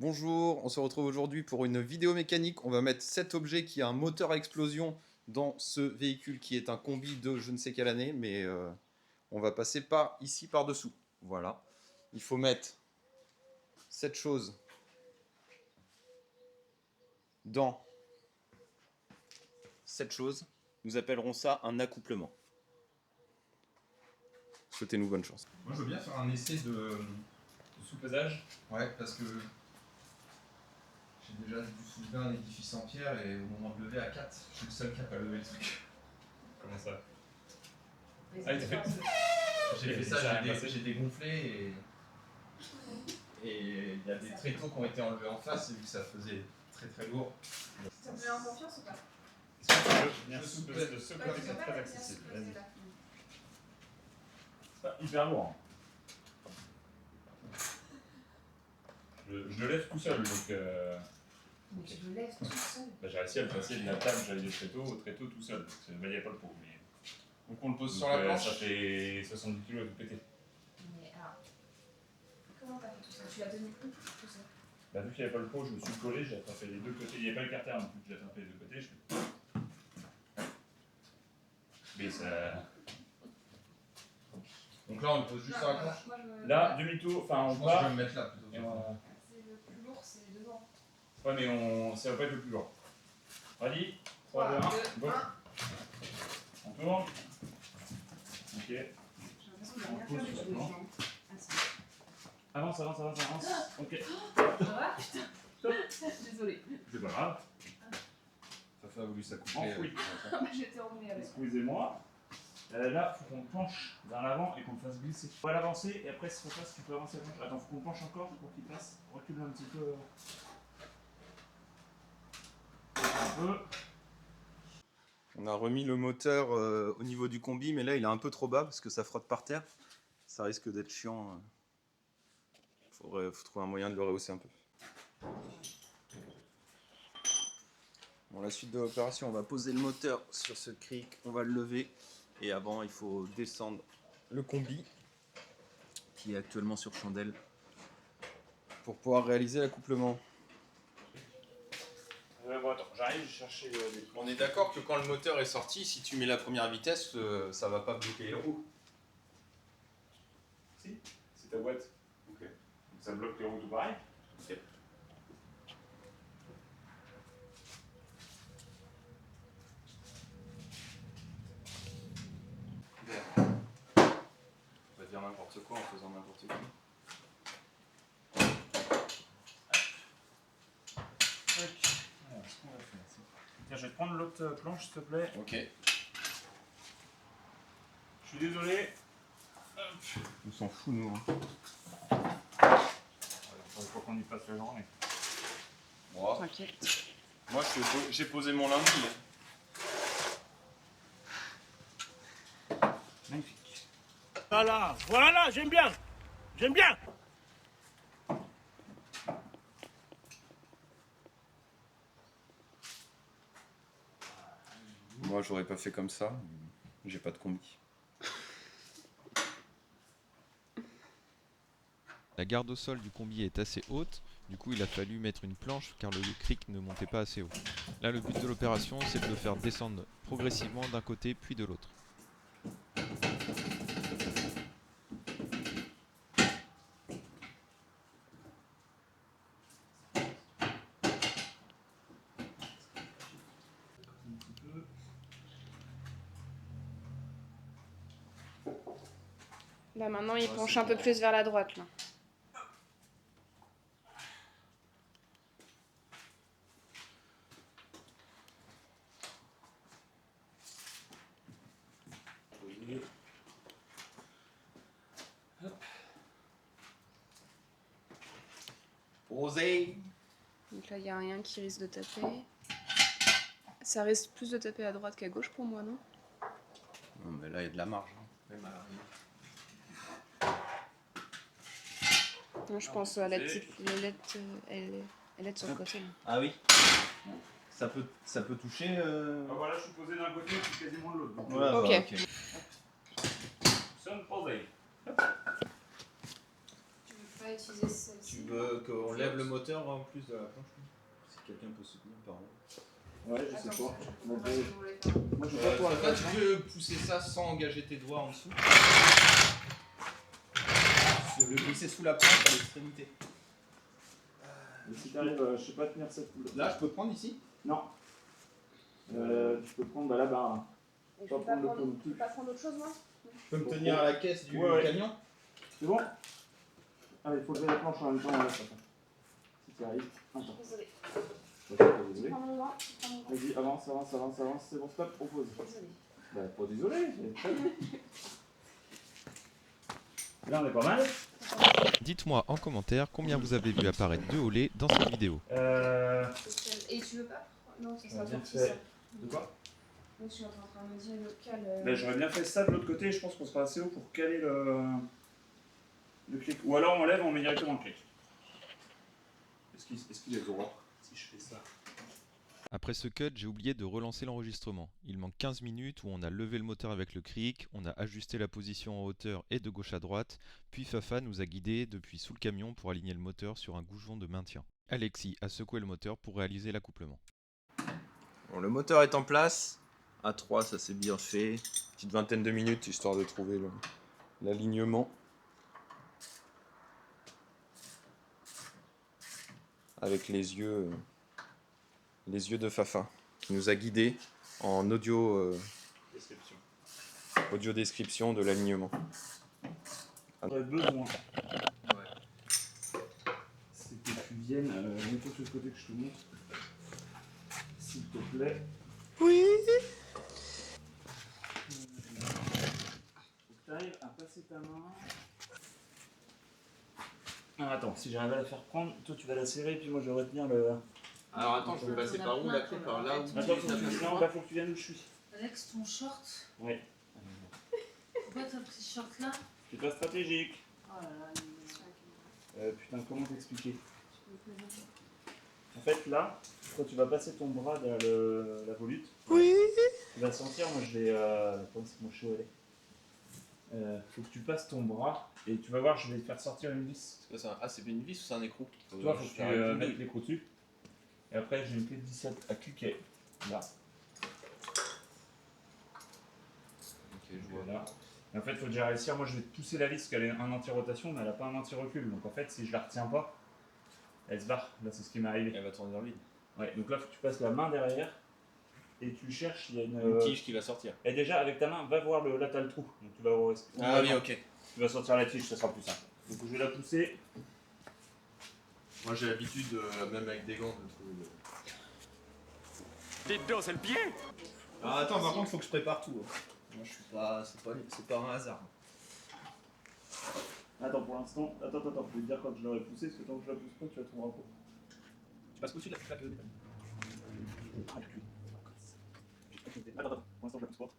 Bonjour, on se retrouve aujourd'hui pour une vidéo mécanique. On va mettre cet objet qui a un moteur à explosion dans ce véhicule qui est un combi de je ne sais quelle année, mais on va passer par ici par dessous. Voilà. Il faut mettre cette chose dans cette chose. Nous appellerons ça un accouplement. Souhaitez-nous bonne chance. Moi je veux bien faire un essai de sous-pesage. Ouais, parce que j'ai déjà dû soulever un édifice en pierre et au moment de lever à 4, je suis le seul qui n'a pas levé le truc. Comment ça? Ah, j'ai fait ça, j'ai dégonflé et il y a des tréteaux qui ont été enlevés en face et vu que ça faisait très très lourd. Ça te met en confiance ou pas? Je soupèse de ce Ouais, côté, tu c'est peux très pas accessible. bien Vas-y. là. C'est pas hyper lourd. Je le lève tout seul, donc Mais tu le lèves tout seul. j'ai réussi à le passer de la table, j'avais des tréteaux au tréteau tout seul. Il n'y a pas le pot. Mais... Donc on le pose Donc, sur la planche. ça fait 70 kg à tout péter. Mais alors, comment t'as fait tout ça? Tu l'as tenu où tout ça? Bah, vu qu'il n'y avait pas le pot, je me suis collé, j'ai attrapé les deux côtés. Il n'y avait pas le carter non plus, j'ai attrapé les deux côtés. Mais ça. Donc là on le pose juste sur la planche. Là, demi-tour, enfin on Je pense que je vais part. me mettre là plutôt. Et C'est le plus lourd, c'est devant. Ouais, mais ça va pas être le plus lourd. Ready 3, 2, 1, go. On tourne. Ok. J'ai l'impression qu'il n'y a rien fait du tout. Avance. Ok. Ça va? Putain. Désolée. C'est pas grave. Ça a voulu s'accoupler. Enfoui. J'étais emmenée avec. Excusez-moi. Là, faut qu'on penche vers l'avant et qu'on le fasse glisser. On va l'avancer et après, si ça passe, tu peux avancer la planche. Attends, faut qu'on penche encore pour qu'il passe. Recule un petit peu. Un peu. On a remis le moteur au niveau du combi, mais là il est un peu trop bas parce que ça frotte par terre. Ça risque d'être chiant. Faut trouver un moyen de le rehausser un peu. Bon, la suite de l'opération, on va poser le moteur sur ce cric, on va le lever. Et avant, il faut descendre le combi qui est actuellement sur chandelle pour pouvoir réaliser l'accouplement. Bon, attends, j'arrive, je chercher les... On est d'accord que quand le moteur est sorti, si tu mets la première vitesse, ça va pas bloquer les roues. Si, c'est ta boîte. Ok. Donc ça bloque les roues tout pareil. Ok. On va dire n'importe quoi en faisant n'importe quoi. Alors, ce qu'on va faire, tiens, je vais te prendre l'autre planche, s'il te plaît. Ok. Je suis désolé. On s'en fout nous. Il faut qu'on y passe la journée. Bon. T'inquiète. Moi j'ai posé mon lundi. Magnifique. Voilà, j'aime bien. Moi j'aurais pas fait comme ça. J'ai pas de combi. La garde au sol du combi est assez haute, du coup il a fallu mettre une planche car le cric ne montait pas assez haut. Là le but de l'opération c'est de le faire descendre progressivement d'un côté puis de l'autre. Là maintenant il penche un peu plus vers la droite là. Posé. Donc là il n'y a rien qui risque de taper. Ça risque plus de taper à droite qu'à gauche pour moi, non? Non mais là il y a de la marge. Non, je pense à la petite lettre, elle est sur le côté. Là. Ah oui. Ça peut toucher. Ah, voilà, je suis posé d'un côté et puis quasiment de l'autre. Donc, Ouais, Ok. bah, ok. Sonne posé. pas utiliser celle-ci. Tu veux qu'on lève le moteur en plus de la planche? Si quelqu'un peut soutenir par là. Ouais, je sais Attends, pas. je Moi, comprends pas si vous voulez faire. moi, je vais pas pouvoir le Toi, faire. tu peux pousser ça sans engager tes doigts en dessous. Tu veux le glisser sous la planche à l'extrémité. Mais si t'arrives, je sais pas tenir cette couleur. Là, je peux prendre ici? Non. Tu peux prendre la barre. Et je Pas peux pas prendre le prendre, pont non je peux pas prendre autre chose, moi? Je peux me tenir à la caisse du Ouais. camion? C'est bon? Ah, il faut lever la planche en même temps. Si tu arrives. Attends. Désolée. Désolé. Prends mon doigt. Prends mon doigt. Vas-y, avance. C'est bon, stop, on pose. Désolée. Bah, pas désolé, c'est très bien. Là, on est pas mal. Dites-moi en commentaire combien vous avez vu apparaître de Olé dans cette vidéo. Et tu veux pas? Non, ça sera Bien sorti fait. ça. De quoi? Moi, je suis en train de me dire une autre cale. Bah, j'aurais bien fait ça de l'autre côté, je pense qu'on sera assez haut pour caler le clic. Ou alors on lève, on met directement le clic. Est-ce qu'il est droit si je fais ça? Après ce cut, j'ai oublié de relancer l'enregistrement. Il manque 15 minutes où on a levé le moteur avec le cric, on a ajusté la position en hauteur et de gauche à droite, puis Fafa nous a guidés depuis sous le camion pour aligner le moteur sur un goujon de maintien. Alexis a secoué le moteur pour réaliser l'accouplement. Bon, le moteur est en place. À 3, ça s'est bien fait. Petite vingtaine de minutes histoire de trouver l'alignement. Avec les yeux de Fafa qui nous a guidés en audio description de l'alignement. J'aurais besoin. C'est que tu viennes, mets-toi sur le côté que je te montre. S'il te plaît. Oui. Faut que tu arrives à passer ta main. Ah, attends, si j'arrive à la faire prendre, toi tu vas la serrer, puis moi je vais retenir le. Alors attends, je vais passer par où la clé? Par là où Attends, faut que tu viennes où je suis. Alex, ton short, Ouais. pourquoi t'as pris ce short là? C'est pas stratégique. Oh là là, Putain, comment t'expliquer? En fait, là, quand tu vas passer ton bras derrière la volute, Oui. tu vas sentir, moi je vais. Comment c'est que mon chaud est? Faut que tu passes ton bras et tu vas voir, je vais te faire sortir une vis. Ah, c'est une vis ou c'est un écrou? Toi, faut que tu mettes l'écrou dessus. Et après, j'ai une clé de 17 à cliquer. Là. Ok, je vois. Là. Et en fait, il faut déjà réussir. Moi, je vais te pousser la vis parce qu'elle a un anti-rotation, mais elle n'a pas un anti-recul. Donc en fait, si je la retiens pas, elle se barre. Là, c'est ce qui m'est arrivé. Elle va tourner dans le vide. Ouais, donc là, il faut que tu passes la main derrière et tu cherches. Il y a Une tige qui va sortir. Et déjà, avec ta main, va voir là, t'as le trou. Donc tu vas voir. Ah oui, ok. Tu vas sortir la tige, ça sera plus simple. Donc je vais la pousser. Moi j'ai l'habitude, même avec des gants, de trouver. Dites donc, c'est le pied. Alors attends, par contre, faut que je prépare tout. Moi je suis pas. C'est pas un hasard. Attends, pour l'instant, attends, je vais te dire quand je l'aurai poussé, parce que tant que je la pousse pas, tu la trouveras pas. Tu passes au-dessus de la plaque de métal. Attends, pour l'instant, je la pousse pas.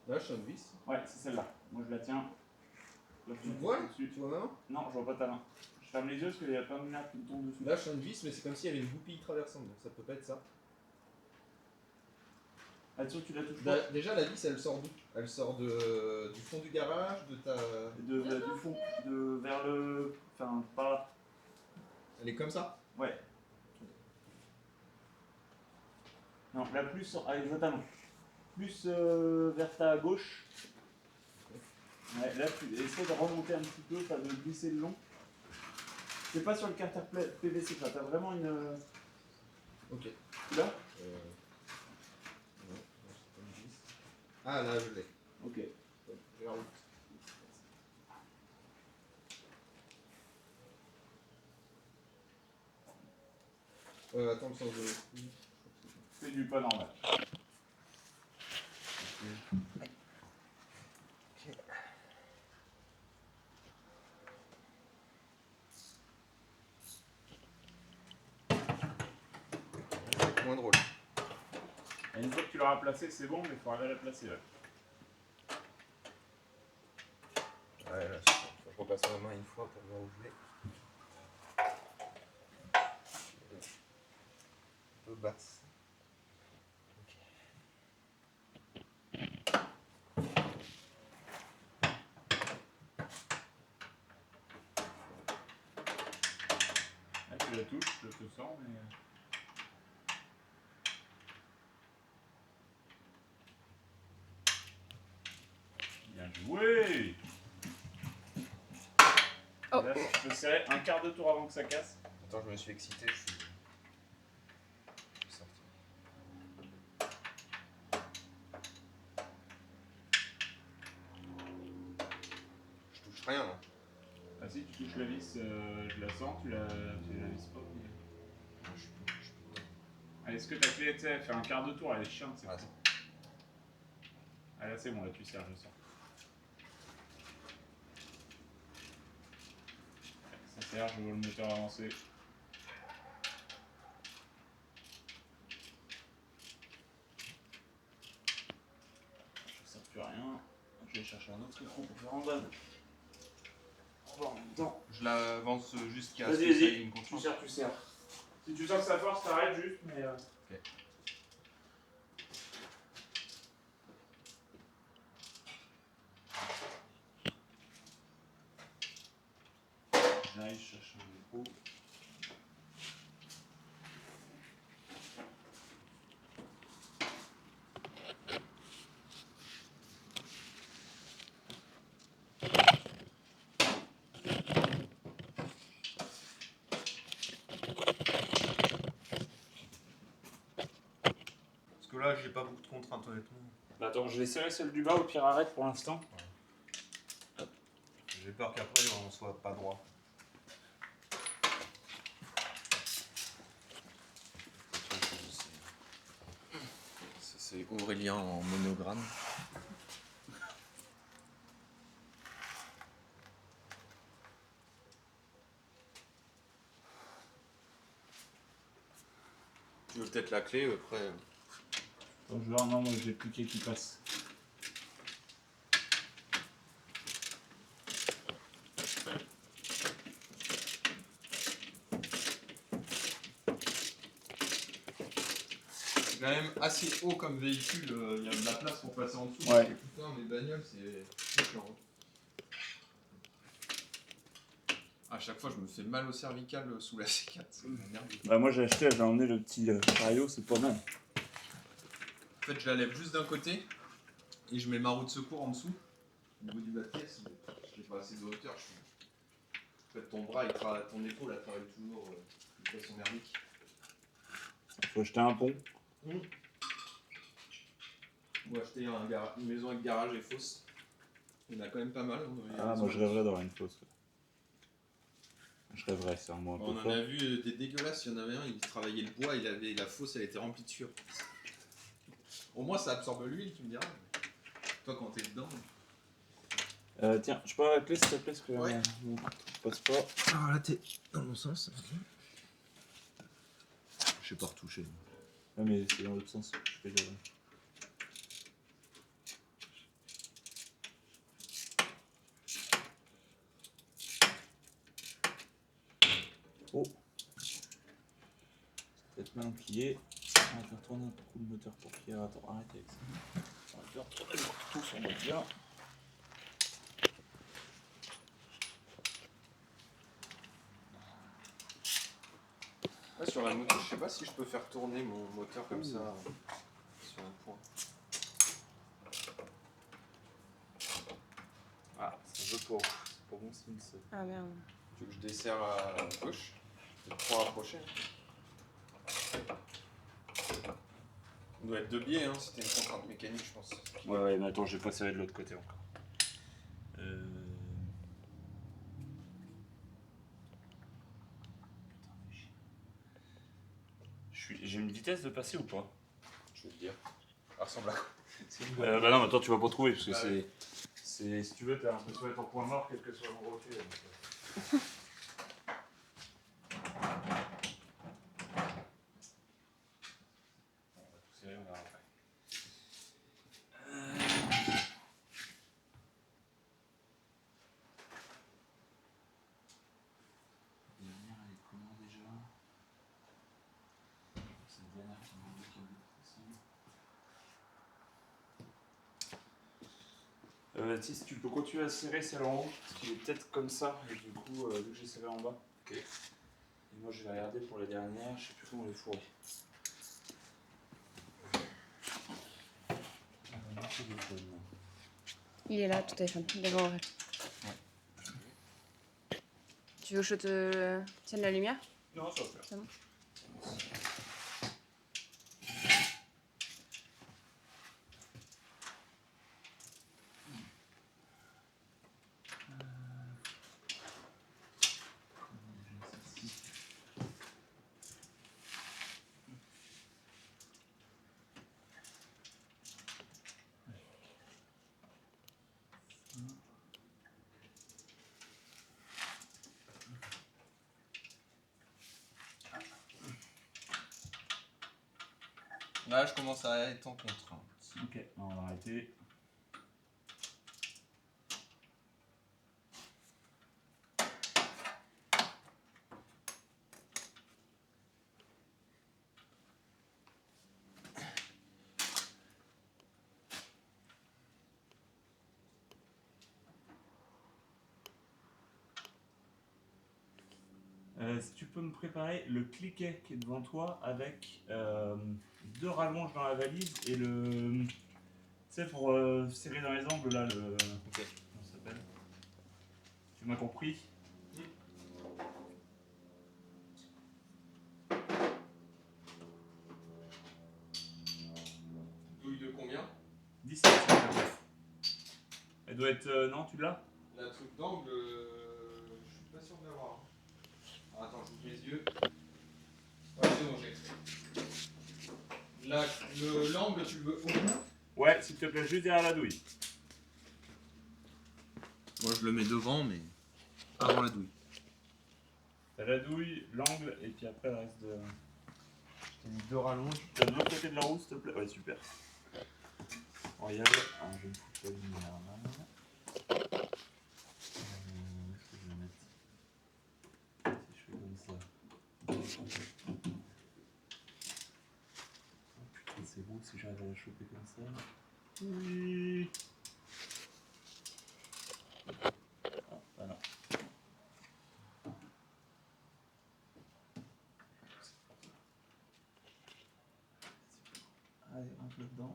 Là, je suis une vis. Ouais, c'est celle-là. Moi, je la tiens. Là, Tu vois dessus. Tu vois ma main? Non, je vois pas ta main. Je ferme les yeux parce qu'il y a plein de lumière qui me tombe dessus. Là, je suis une vis, mais c'est comme s'il y avait une goupille traversante, donc ça peut pas être ça. Là-dessus, tu la touches pas. Déjà, la vis, elle sort d'où? Elle sort du fond du garage, de ta. Du fond, vers le. Enfin, par là. Elle est comme ça? Ouais. Non, la plus. Allez, je vois ta main. Plus vers ta gauche. Ouais, là, tu essaies de remonter un petit peu, pas de glisser le long. C'est pas sur le carter PVC, là, t'as vraiment une. Ok. Là Ouais, c'est pas une vis. Ah, là, je l'ai. Ok. Vers où? Attends, le sens de. C'est du pas normal. Moins drôle. Et une fois que tu l'auras placé, c'est bon, mais il faut arriver à la placer là. Ouais, là, je repasse ma main une fois pour voir où je vais. Un peu basse. Ok. tu la touches, je te sens, mais... Bien joué. Oh. Là, je peux serrer un quart de tour avant que ça casse. Attends, je me suis excité, je suis sorti. Je touche rien là. Ah si, tu touches la vis, je la sens, tu la vises pas. Mais... Allez, est-ce que ta clé, tu sais, elle fait un quart de tour, elle est chiante, c'est Ah, cool. Ah là c'est bon, là tu serres, je sens. Ça serre, je vois le moteur avancer. Je ne sers plus à rien. Je vais chercher un autre écran pour faire en bas. On va en même temps. Je l'avance jusqu'à ce Vas-y, que ça ait vas-y, une tu constante. serres, tu serres. Si tu sens que ça force, t'arrêtes juste, mais... Ok. J'arrive, je cherche un micro. Parce que là, j'ai pas beaucoup de contraintes honnêtement. Bah attends, je vais serrer celle du bas, au pire arrête pour l'instant. J'ai peur qu'après on soit pas droit. C'est Aurélien en monogramme. Tu veux peut-être la clé après. Attends, je vais voir, non, moi j'ai plus qui passe. C'est quand même assez haut comme véhicule, il y a de la place pour passer en dessous. Ouais. Putain, mes bagnoles, c'est chiant. À chaque fois, je me fais mal au cervical sous la C4. C'est merde. Bah moi j'ai acheté, j'ai emmené le petit chariot, c'est pas mal. En fait, je la lève juste d'un côté et je mets ma roue de secours en dessous. Au niveau du bas de pièce, j'ai pas assez de hauteur. En fait, ton bras, ton épaule, elle travaille toujours de façon merdique. Faut acheter un pont. Ou acheter une maison avec garage et fosse. Il y en a quand même pas mal. Ah, moi je rêverais d'avoir une fosse. Je rêverais, c'est un mot un On peu en fort. a vu des dégueulasses, il y en avait un, il travaillait le bois, la fosse, elle était remplie de sueur. Au moins ça absorbe l'huile, tu me diras. Toi quand t'es dedans. Tiens, je peux avoir la clé s'il te plaît, parce que Ouais. mon truc passe pas. Alors là t'es dans le bon sens. Je sais pas retoucher. Ouais, mais c'est dans l'autre sens. Je fais le... Oh, c'est peut-être mal plié. On va faire tourner un coup le moteur pour qu'il... Attends, arrête avec ça. On va faire tourner tout son moteur. Ouais, sur la moto, je sais pas si je peux faire tourner mon moteur comme ça sur un point. Ah, c'est un peu pour... C'est pas bon signe ça. Ah merde. Tu veux que je desserre à gauche? Peut-être trop rapproché. On doit être deux biais, hein, c'était une contrainte mécanique, je pense. Ouais, mais attends, j'ai pas serré de l'autre côté encore. J'ai une vitesse de passer ou pas? Je vais te dire. Ça ressemble à quoi? Bah non, mais attends, tu vas pas trouver parce que Ah c'est. Si tu veux, t'as l'impression d'être en point mort, quel que soit l'endroit où tu es. On va tout serrer, on verra après. La dernière, elle est comment déjà? C'est la dernière qui m'a bloqué le possible. Si tu peux continuer à serrer celle en haut, parce qu'il est peut-être comme ça, et du coup, vu que j'ai serré en bas. Ok. Et Moi je vais regarder pour la dernière, je sais plus comment les fourrer. Il est là, tout téléphone, devant Aurel. Tu veux que je te tienne la lumière? Non, ça va faire. C'est bon. Là, je commence à être en contrainte. Ok, on va arrêter. Si tu peux me préparer le cliquet qui est devant toi avec 2 rallonges dans la valise et le. Tu sais, pour serrer dans les angles là, le. Ok. Comment ça s'appelle? Tu m'as compris? Douille de combien? 17 s'il te plaît. Elle doit être. Non, tu l'as? La truc d'angle, je suis pas sûr de l'avoir. Ah, attends, j'ouvre les yeux. Ouais, c'est bon, j'ai. L'angle, tu le veux où? Ouais, s'il te plaît, juste derrière la douille. Moi, je le mets devant, mais avant la douille. T'as la douille, l'angle, et puis après le reste de. Je t'ai mis 2 rallonges. T'as de l'autre côté de la roue, s'il te plaît? Ouais, super. Royal. Ah, je vais me foutre la lumière là. Où est-ce que je vais mettre? Si je fais comme ça. Oh putain, c'est beau si j'arrive à la choper comme ça. Oui. Ah, voilà. Allez, rentre là-dedans.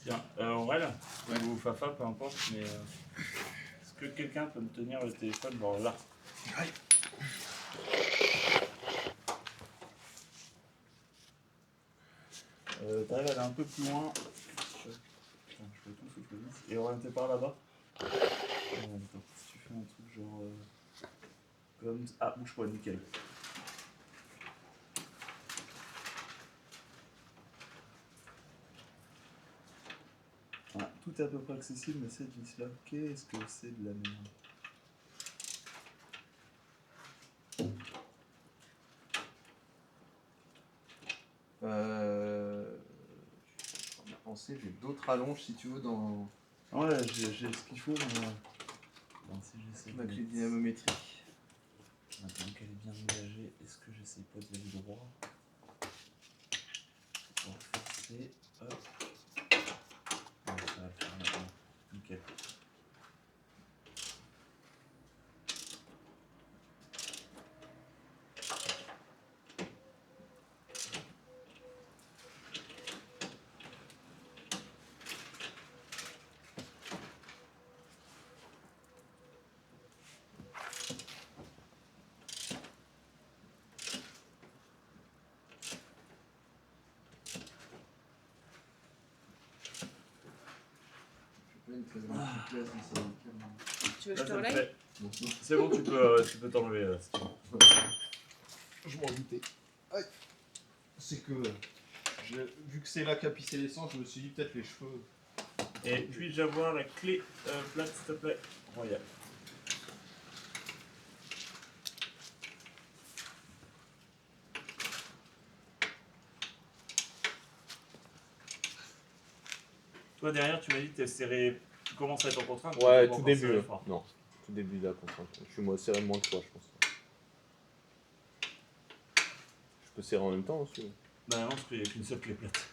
Tiens, Aurel, ou Fafa, peu importe, mais est-ce que quelqu'un peut me tenir le téléphone genre là? Ouais. T'arrives à aller un peu plus loin. Putain, je fais tout sauf le 10. Et orienté par là-bas. Attends, si tu fais un truc genre. Comme. Ah, bouge pas, nickel. Voilà, tout est à peu près accessible, mais cette vis-là, qu'est-ce que c'est de la merde? On a pensé, j'ai d'autres rallonges si tu veux dans Ouais, j'ai ce qu'il faut, mais. Bon, si j'essaie ma de clé mettre- dynamométrique. Maintenant qu'elle est bien engagée, est-ce que j'essaie pas d'y aller droit? On va forcer. Hop. Ouais, ça va le faire maintenant. Nickel. Tu veux que je te Là, ça le relaye? fait. C'est bon, tu peux t'enlever. Si tu veux. Je m'en doutais. c'est que vu que c'est là qu'a pissé l'essence, je me suis dit peut-être les cheveux. Et puis-je avoir la clé plate, s'il te plaît? Royal. Toi derrière, tu m'as dit que t'es serré. Tu commences à être en contrainte. Ouais, tu vas tout encore début. serrer fort. Non, tout début de la contrainte. Je suis moi serré moins de fois, je pense. Je peux serrer en même temps aussi. Bah non, parce qu'il n'y a qu'une seule clé plate.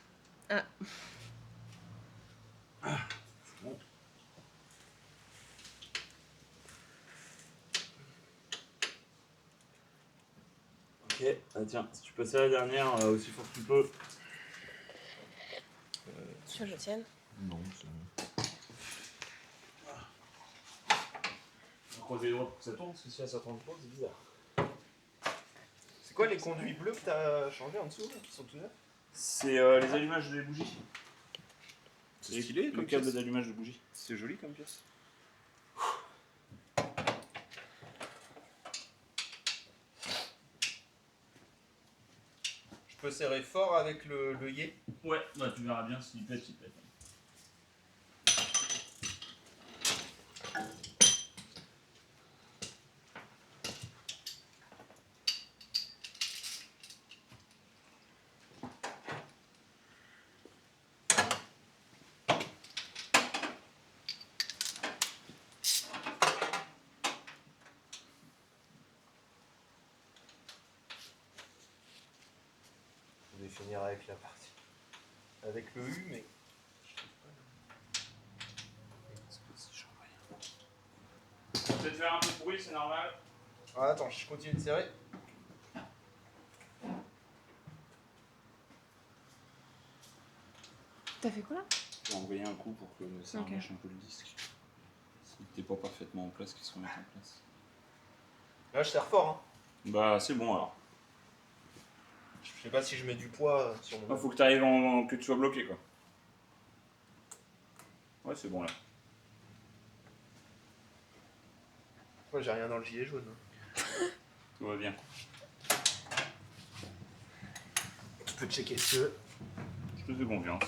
Ah. C'est bon. Ok, ah tiens, si tu peux serrer la dernière aussi fort que tu peux. Tu veux que je tienne? Non, c'est... On croise les doigts pour que ça tourne, parce que si ça tourne pas, c'est bizarre. C'est quoi les conduits bleus que t'as changé en dessous là, qui sont tout neufs? C'est les allumages des bougies. C'est stylé Le comme câble pièce. d'allumage de bougies. C'est joli comme pièce. Je peux serrer fort avec le yé. Ouais, bah tu verras bien s'il pète, il pète. Je vais finir avec la partie. Avec le U, mais. Peut-être faire un peu de bruit, c'est normal. Ah, attends, je continue de serrer. T'as fait quoi là? J'ai envoyé un coup pour que ça Ok. arrache un peu le disque. S'il n'était pas parfaitement en place, qu'il se remette en place. Là, je serre fort. Hein. Bah c'est bon alors. Je sais pas si je mets du poids sur mon. Faut que tu arrives que tu sois bloqué quoi. Ouais, c'est bon là. Moi, j'ai rien dans le gilet jaune. Tout va bien. Tu peux checker ce que. Je te fais confiance.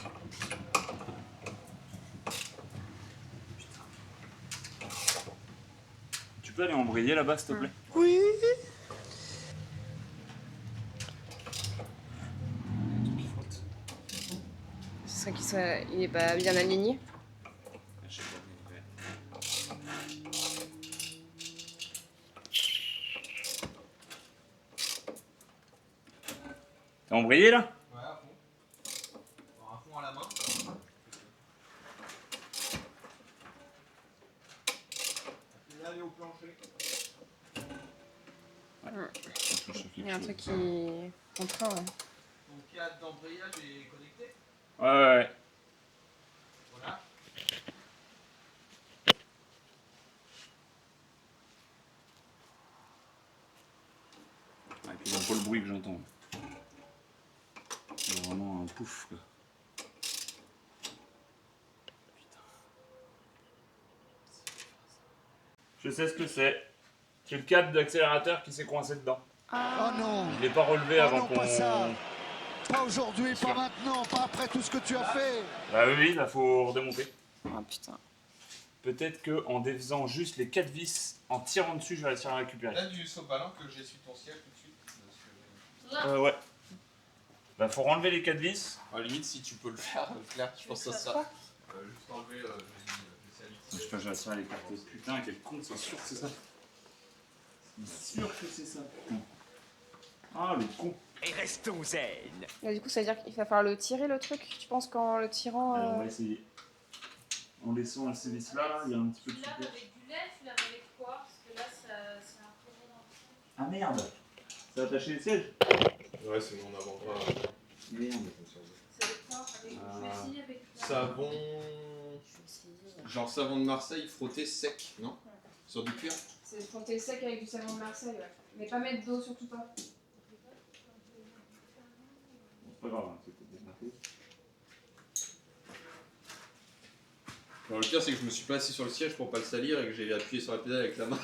Tu peux aller embrayer là-bas s'il te plaît? Oui. Ce serait il est pas bien aligné. Je sais pas, mais T'as embrayé là? Ouais, à fond. Alors, à fond à la main. Là, aller au plancher. Il y a un truc qui contraint. Ouais. Ton cadre d'embrayage est connecté. Ouais. Voilà. Et puis j'aime pas le bruit que j'entends. C'est vraiment un pouf quoi. Je sais ce que c'est. C'est le câble d'accélérateur qui s'est coincé dedans. Ah. Oh non, Je l'ai pas relevé oh avant non, qu'on... pas ça. Pas aujourd'hui, pas maintenant, pas après tout ce que tu as fait. Bah oui, là faut redémonter. Oh putain. Peut-être que en défaisant juste les 4 vis, en tirant dessus, je vais réussir à récupérer. Là, du sopalin que j'essuie ton siège tout de suite. Parce Là, Ouais. Bah faut renlever les 4 vis. que... À la limite, si tu peux le faire, Claire, je pense que ça sera. Juste enlever les Je sais pas, j'ai réussi à les cartes. Putain, quel con, c'est sûr que c'est ça. C'est sûr que c'est ça. Ah le con. Là, du coup, ça veut dire qu'il va falloir le tirer le truc. Tu penses qu'en le tirant. On va essayer. En laissant ces vis là, il y a un petit peu de tu laves souplesse. avec du lait, tu laves avec quoi? Parce que là, c'est un peu dans le truc. Ah merde. Ça a attaché les sièges? Ouais, c'est mon avant-bras. Merde. C'est avec quoi? Avec Ah. du essayer avec du Savon. Genre savon de Marseille frotté sec, non? Sur du cuir? C'est frotter sec avec du savon de Marseille, ouais. Mais pas mettre d'eau, surtout pas. C'est pas grave, hein, c'est peut-être démarqué. Alors, le pire, c'est que je me suis pas assis sur le siège pour pas le salir et que j'ai appuyé sur la pédale avec la main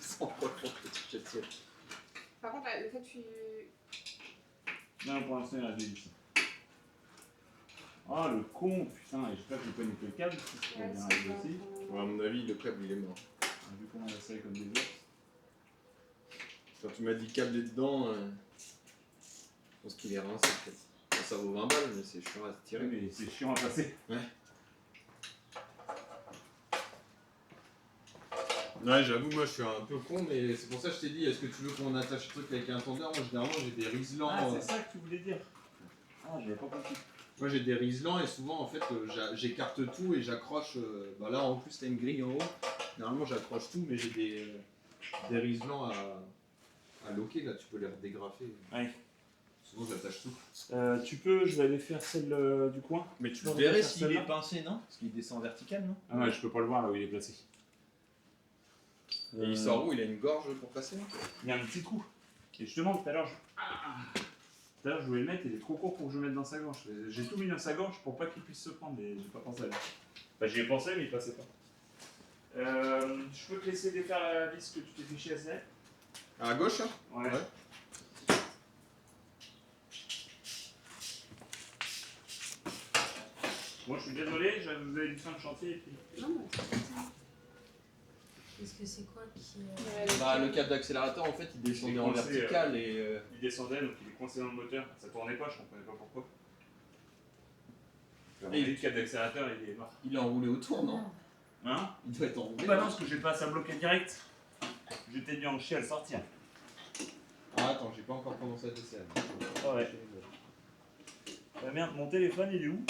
sans reprendre le siège. Par contre, le fait que tu. Non, pour l'instant, il reste des vis. Ah, le con, putain, et j'espère que je connais que le câble, parce que ça va bien arriver aussi. Ouais, à mon avis, le câble il est mort. On a vu comment on a serré comme des ours. Quand tu m'as dit câble est dedans, je pense qu'il est rincé. Bon, ça vaut 20 balles, mais c'est chiant à se tirer. Oui, mais c'est chiant à passer. Ouais, j'avoue, moi je suis un peu con, mais c'est pour ça que je t'ai dit, est-ce que tu veux qu'on attache le truc avec un tendeur? Moi, généralement, j'ai des riselants. Ah, c'est ça que tu voulais dire. Ah, j'avais pas compris. Moi, j'ai des riselants et souvent, en fait, j'écarte tout et j'accroche. Bah là, en plus, t'as une grille en haut. Généralement, j'accroche tout, mais j'ai des riselants à loquer, là, tu peux les redégrafer. Ouais. Souvent, j'attache tout. Tu peux, je vais aller faire celle du coin. Mais tu peux verrais faire s'il celle-là est pincé, non? Parce qu'il descend vertical, non? Ah ouais, je peux pas le voir là où il est placé. Et il sort où? Il a une gorge pour passer? Il y a un petit trou. Et justement, tout à l'heure, tout à l'heure, je voulais le mettre, il est trop court pour que je le mette dans sa gorge. J'ai tout mis dans sa gorge pour pas qu'il puisse se prendre, et j'ai pas pensé à lui. Enfin, j'y ai pensé, mais il passait pas. Je peux te laisser défaire la vis que tu t'es fait chier à serrer. À gauche, hein? Ouais. Moi, je suis désolé, vous avez du fin de chantier et puis. Non, mais c'est ça. Est-ce que c'est quoi qui. Bah, le câble d'accélérateur, en fait, il descendait en coincé, vertical et. Il descendait, donc il est coincé dans le moteur. Ça tournait pas, je comprenais pas pourquoi. Et le câble d'accélérateur, il est mort. Il est enroulé autour, non? Hein? Il doit être enroulé. Bah non, parce que j'ai pas à bloquer direct. J'étais dû en chier à le sortir. Ah, attends, j'ai pas encore commencé à desser. Ah ouais. Ah merde, mon téléphone, il est où?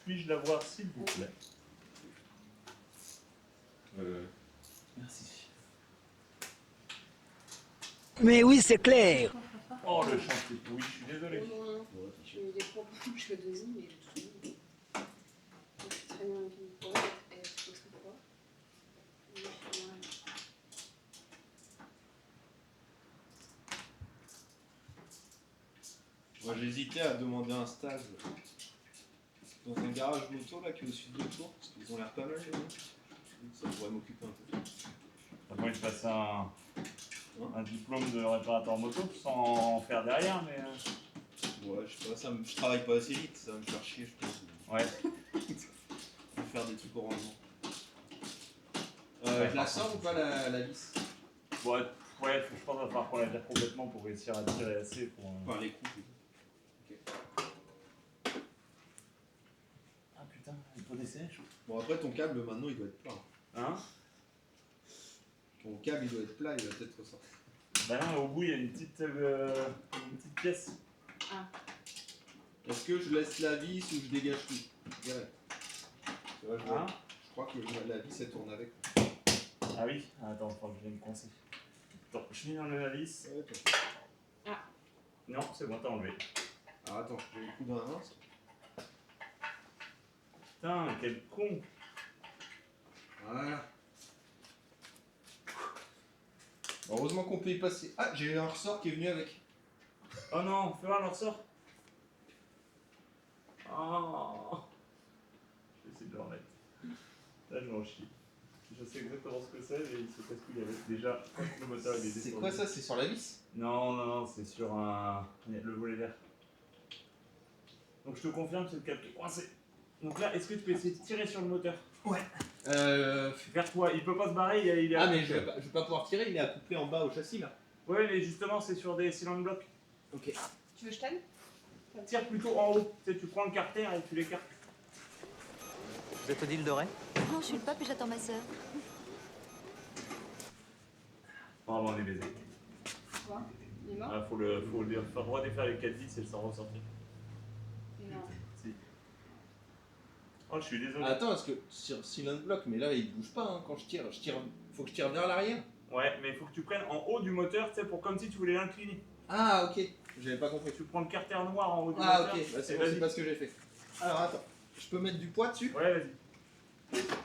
Puis-je l'avoir, s'il vous plaît? Merci. Mais oui, c'est clair. Oh, le chantier. Oui, je suis désolé. Non, j'ai eu des problèmes, je le désire, mais j'ai tout mis. Je suis très bien avec une poêle, et je sais pas quoi. Moi, j'hésitais à demander un stage dans un garage moto là qui est au sud de Tours, parce qu'ils ont l'air pas mal. Ça pourrait m'occuper un peu. T'as pas envie de passer un diplôme de réparateur moto sans en faire derrière, mais. Ouais, je sais pas, je travaille pas assez vite, ça va me faire chier, je pense. Ouais. Je vais faire des trucs au rangement. Ouais, je la sors ou pas la vis? Ouais, je pense qu'il va falloir qu'on la vire complètement pour réussir à tirer assez pour. Enfin, les coups. Ah putain, il faut des sèches. Bon, après, ton câble maintenant il doit être plein. Hein? Ton câble il doit être plat, il va peut-être ressortir. Bah non, au bout il y a une petite pièce. Ah. Est-ce que je laisse la vis ou je dégage tout? Ouais. Tu vois, je crois que la vis elle tourne avec. Ah oui? Attends, je crois que je vais me coincer. Attends, je mets dans la vis. Ouais, Ah. Non, c'est bon, t'as enlevé. Ah, attends, j'ai le coup d'un mince. Putain, quel con! Voilà. Heureusement qu'on peut y passer. Ah, j'ai eu un ressort qui est venu avec. Oh non, fais voir le ressort! Oh! Je vais essayer de le remettre. Là, je vais en chier. Je sais exactement ce que c'est, mais il se casse-couille avec. Déjà, le moteur il est C'est descendu. quoi ça? C'est sur la vis? Non, c'est sur le volet vert. Donc je te confirme, c'est le câble qui est coincé. Donc là, est-ce que tu peux essayer de tirer sur le moteur? Ouais. Vers toi, il peut pas se barrer, il est Ah, mais je vais pas pouvoir tirer, il est accouplé en bas au châssis là. Ouais, mais justement, c'est sur des cylindres blocs. Ok. Tu veux que je t'aide? Tire plutôt en haut. Tu sais, tu prends le carter et tu l'écartes. Je te dis le doré? Non, je suis le pape et j'attends ma sœur. Oh, on est baisé. Quoi? Il est mort? Ah, faut le droit de faire les 4 vis et le s'en ressortir. Non. Si. Oh, je suis désolé. Attends, parce que sur cylinder block, mais là il bouge pas hein, quand je tire. Faut que je tire vers l'arrière. Ouais, mais il faut que tu prennes en haut du moteur, tu sais, pour comme si tu voulais l'incliner. Ah, ok. J'avais pas compris. Tu prends le carter noir en haut du Ah, moteur. ok. Bah, c'est et bon, c'est vas-y. pas ce que j'ai fait. Alors attends, je peux mettre du poids dessus? Ouais, vas-y.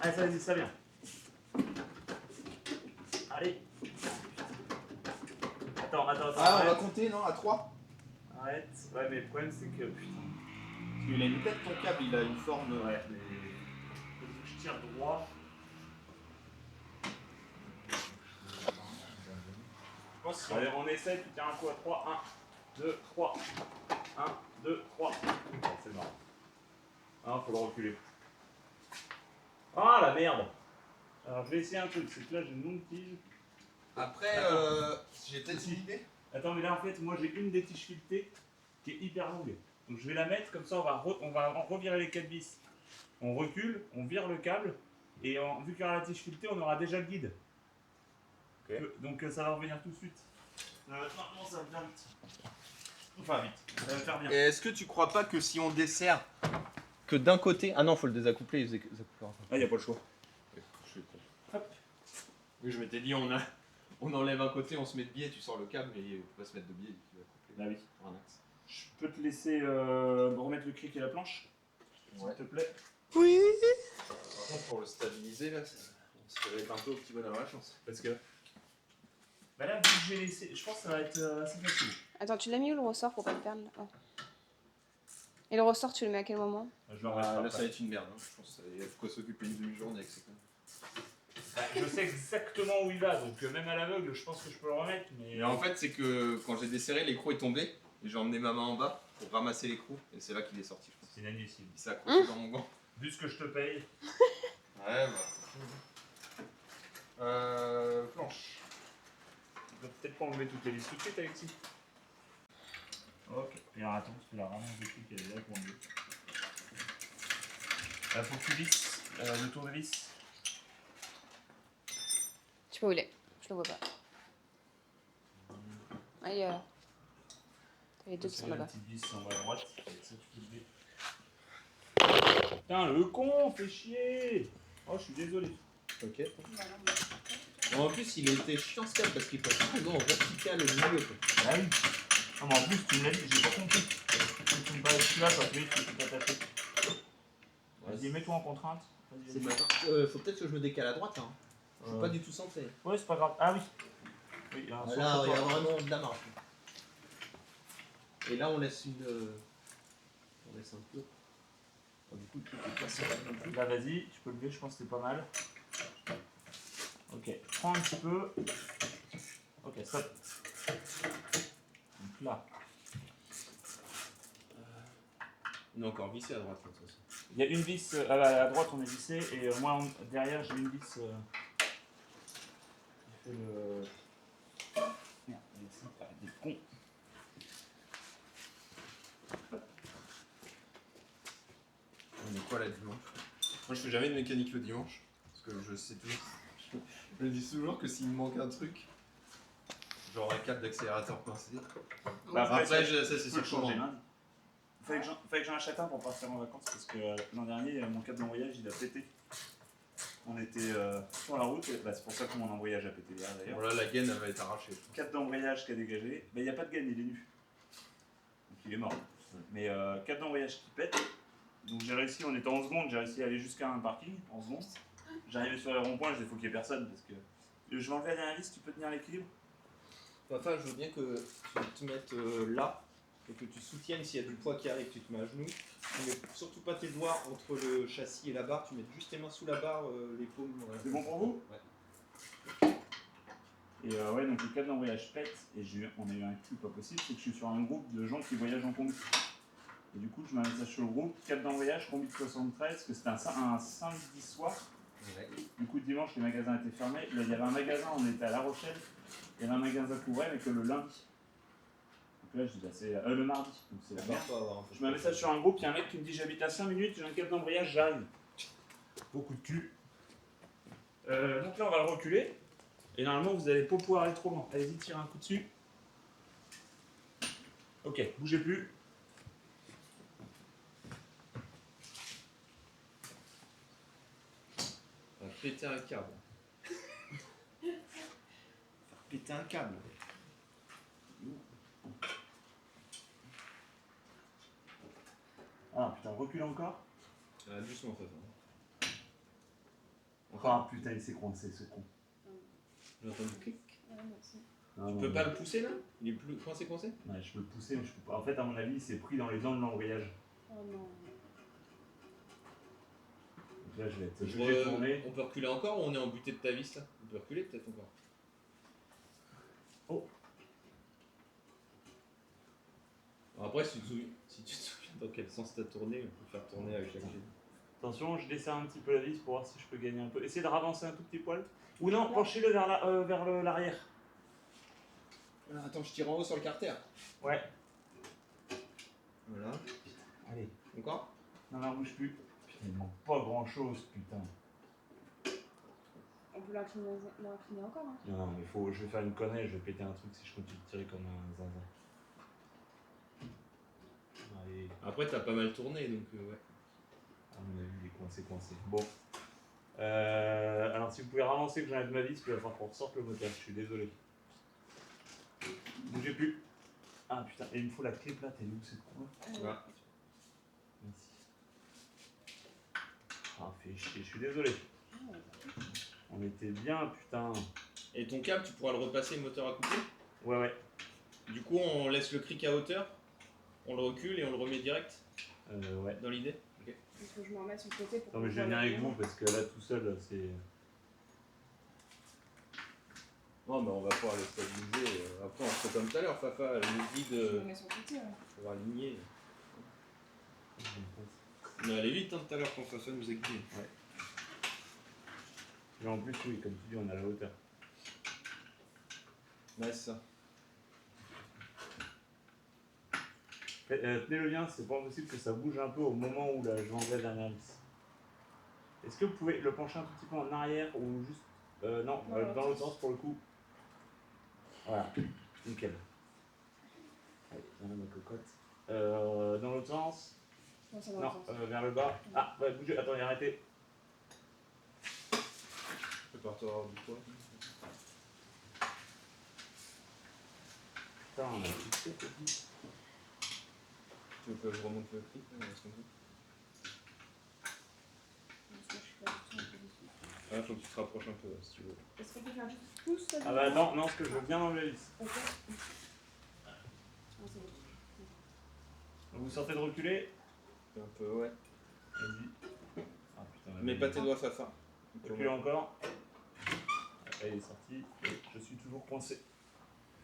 Allez, ça, vas-y, ça vient. Allez. Attends. Ah, on arrête. va compter, non? À 3? Arrête. Ouais, mais le problème, c'est que. Putain. Parce qu'il a une tête, ton câble, il a une forme. Ouais, mais. Faut que je tire droit. Allez, on essaye, tu tiens un coup à 3. 1, 2, 3. 1, 2, 3. C'est marrant. Ah, faut le reculer. Ah la merde. Alors je vais essayer un truc, c'est que là j'ai une longue tige. Après, j'ai peut-être une idée. Attends, mais là en fait, moi j'ai une des tiges filetées qui est hyper longue. Donc je vais la mettre, comme ça on va revirer les 4 vis. On recule, on vire le câble, et vu qu'il y aura la tige filetée, on aura déjà le guide. Okay. Donc ça va revenir tout de suite. Normalement ça va bien vite. Enfin vite, ça va faire bien. Et est-ce que tu crois pas que si on dessert que d'un côté... Ah non, faut le désaccoupler, Ah, y a pas le choix. Je suis con. Hop. Oui, je m'étais dit, on enlève un côté, on se met de biais, tu sors le câble, mais il faut pas se mettre de biais, tu vas couper. Bah oui. Un axe. Je peux te laisser me remettre le cric et la planche, Ouais. s'il te plaît. Oui. Par contre, pour le stabiliser, là, on se fait un peu au petit bonheur à la chance. Parce que. Bah là, vu que j'ai laissé, je pense que ça va être assez facile. Attends, tu l'as mis où le ressort pour pas le perdre là? Oh. Et le ressort, tu le mets à quel moment? Je le remets Là, ça va être une merde. Hein. Je pense qu'il y a de quoi s'occuper une demi-journée avec ces conneries. Je sais exactement où il va, donc même à l'aveugle, je pense que je peux le remettre. Mais Et en fait, c'est que quand j'ai desserré, l'écrou est tombé, et j'ai emmené ma main en bas pour ramasser l'écrou, et c'est là qu'il est sorti, je pense. c'est inadmissible. Il s'est accroché dans mon gant. Vu ce que je te paye. Ouais, planche. On va peut-être pas enlever toutes les vis tout de suite, Alexis. Ok, et alors attends, parce que la rallonge de truc elle est là pour enlever. Faut que tu visses le tournevis. Je sais pas où il est. Je le vois pas. Ah, il est là. T'as les deux qui sont La là-bas. petite vis en bas à droite. Avec ça, tu peux lever. Putain, le con, fait chier. Oh, je suis désolé. Ok. En plus, il était chiant ce câble parce qu'il passe toujours en vertical au milieu. Quoi. Ah oui. Non, mais en plus, tu me l'as dit, j'ai pas compris. Tu me parlais celui-là, parce que tu peux t'attacher. Vas-y, mets-toi en contrainte. C'est pas faut peut-être que je me décale à droite. Hein. Je suis pas du tout centré. Ouais, c'est pas grave. Ah oui. Oui, il y a un Là, centre il y a toi. vraiment de la marge. Et là, on laisse une. On laisse un peu. Oh, du coup, le truc est pas serré non plus. Là, vas-y, tu peux lever, je pense que c'est pas mal. Ok, prends un petit peu. Ok, stop. Donc là, On est encore vissé à droite, de toute façon. il y a une vis à droite, on est vissé, et moi derrière, j'ai une vis qui fait le. Merde, Alexis, arrête d'être con. On est quoi là dimanche? Moi, je fais jamais de mécanique le dimanche. Parce que je sais toujours. Je me dis toujours que s'il me manque un truc, genre un câble d'accélérateur pincé. Bah, Après, ça, ça c'est je peux sur le changer commande. lundi. Fallait que j'en achète un pour partir en vacances parce que l'an dernier, mon câble d'embrayage il a pété. On était sur la route, bah, c'est pour ça que mon embrayage a pété hier d'ailleurs. Bon, là, la gaine elle va être arrachée. Câble d'embrayage qui a dégagé, mais il n'y a pas de gaine, il est nu. Donc il est mort. Mais câble d'embrayage qui pète. Donc j'ai réussi, on était en secondes, j'ai réussi à aller jusqu'à un parking en secondes. J'arrivais sur les ronds-points, je dis faut qu'il n'y ait personne parce que. Je vais enlever la dernière vis, tu peux tenir l'équilibre? Enfin, je veux bien que tu te mettes là et que tu soutiennes s'il y a du poids qui arrive, tu te mets à genoux. Tu mets surtout pas tes doigts entre le châssis et la barre, tu mets juste tes mains sous la barre, les paumes. Voilà. C'est bon pour vous? Ouais. Et ouais, donc le câble d'embrayage pète, et on a eu un cul pas possible, c'est que je suis sur un groupe de gens qui voyagent en combi. Et du coup, je mets un message sur le groupe, câble d'embrayage, combi de 73, que c'était un samedi soir. Ouais. Du coup, dimanche, les magasins étaient fermés. Là, il y avait un magasin, on était à La Rochelle, il y avait un magasin couvert, mais que le lundi. Donc là, je dis, bah, c'est le mardi, donc c'est la merde. Je mets un message sur un groupe, il y a un mec qui me dit, j'habite à 5 minutes, j'ai un câble d'embrayage, j'arrive. Beaucoup de cul. Donc là, on va le reculer. Et normalement, vous allez pas pouvoir aller trop loin. Allez-y, tirez un coup dessus. Ok, bougez plus. On va péter un câble. Péter un câble. Ah putain, recule encore. Doucement, de toute façon. Ah putain, il s'est coincé ce con. J'ai entendu clic. Ah, Tu non, peux non. pas le pousser là? Il est plus coincé? Ouais, je peux le pousser, mais je peux pas. En fait, à mon avis, il s'est pris dans les dents de l'embrayage. Oh non. Donc là, je vais être obligé de tourner. On peut reculer encore ou on est en butée de ta vis là? On peut reculer peut-être encore. Oh. Après, si tu te souviens dans quel sens t'as tourné, on peut faire tourner avec chaque jet. Attention, je desserre un petit peu la vis pour voir si je peux gagner un peu. Essayez de ravancer un tout petit poil. Ou non, penchez-le vers l'arrière. Voilà, attends, je tire en haut sur le carter. Ouais. Voilà. Allez. Encore? Non, bouge plus. Putain, il manque pas grand-chose, putain. On peut l'incliner encore. Hein. Non, mais je vais faire une connerie, je vais péter un truc si je continue de tirer comme un zinzin. Allez. Après, t'as pas mal tourné, donc ouais. À mon avis, il est coincé. Bon. Alors, si vous pouvez ravancer que j'enlève ma vis, il va falloir qu'on ressorte le moteur, je suis désolé. Bougez plus. Ah putain, et il me faut la clé plate, elle est où cette quoi? Voilà. Merci. Ah, fait chier, je suis désolé. On était bien, putain. Et ton câble, tu pourras le repasser moteur à couper? Ouais. Du coup, on laisse le cric à hauteur, on le recule et on le remet direct Ouais. dans l'idée? Ok. Il faut que je m'en remette sur le côté pour. Non, mais je vais venir avec vous parce que là, tout seul, c'est. Non, mais on va pouvoir le stabiliser. Après, on fait comme tout à l'heure, Fafa, le Je guide me mets sur le côté, ouais. pour aligner. On est allé vite tout à l'heure quand Fafa nous a guidés. Ouais. Mais en plus, oui, comme tu dis, on est à la hauteur. Ouais, c'est ça. Tenez-le bien, c'est pas possible que ça bouge un peu au moment où là, je vendrai la dernière vis. Est-ce que vous pouvez le pencher un tout petit peu en arrière ou juste. Non, dans l'autre sens pour le coup. Voilà, nickel. Allez, viens là ma cocotte. Dans l'autre sens. Non, c'est dans Non, le sens. vers le bas. Ah, ouais, bougez, attendez, arrêtez. Prépare-toi du poids. Putain, on a tout fait. Tu veux que je remonte le cric là, comme ça? Je suis pas du tout en position. Ouais, faut que tu te rapproches un peu si tu veux. Est-ce qu'on peut faire juste pouce ça Ah bah non, parce que je veux bien enlever la vis. Ok. Ah, c'est bon. Vous sortez de reculer. Un peu, ouais. Vas-y. Ah putain. Mets pas tes doigts, Fafa. Reculez encore. Elle est sortie. Et je suis toujours coincé.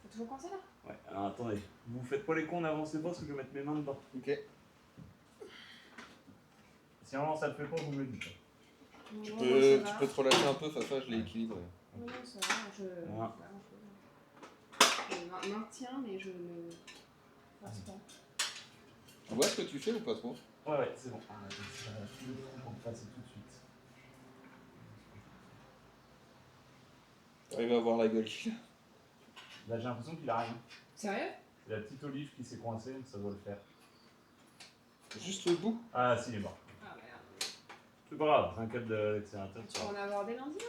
Faut toujours penser là. Ouais, alors attendez. Vous faites pas les cons, n'avancez pas parce que je vais mettre mes mains dedans. Ok. Si vraiment ça le fait pas, vous me le dites. Tu peux te relâcher un peu, Fafa, je l'ai équilibré. Non, ça va, je. Voilà. Je maintiens, mais je ne force pas. Tu vois ce que tu fais ou pas trop? Ouais, c'est bon. Ah, on va passer tout de suite. T'arrives à voir la gueule qu'il a. Là, j'ai l'impression qu'il a rien. Sérieux? C'est la petite olive qui s'est coincée, donc ça doit le faire. Juste le bout. Ah, si, il est mort. Ah merde. C'est pas grave, c'est un câble d'accélérateur. Tu vas en avoir des lundis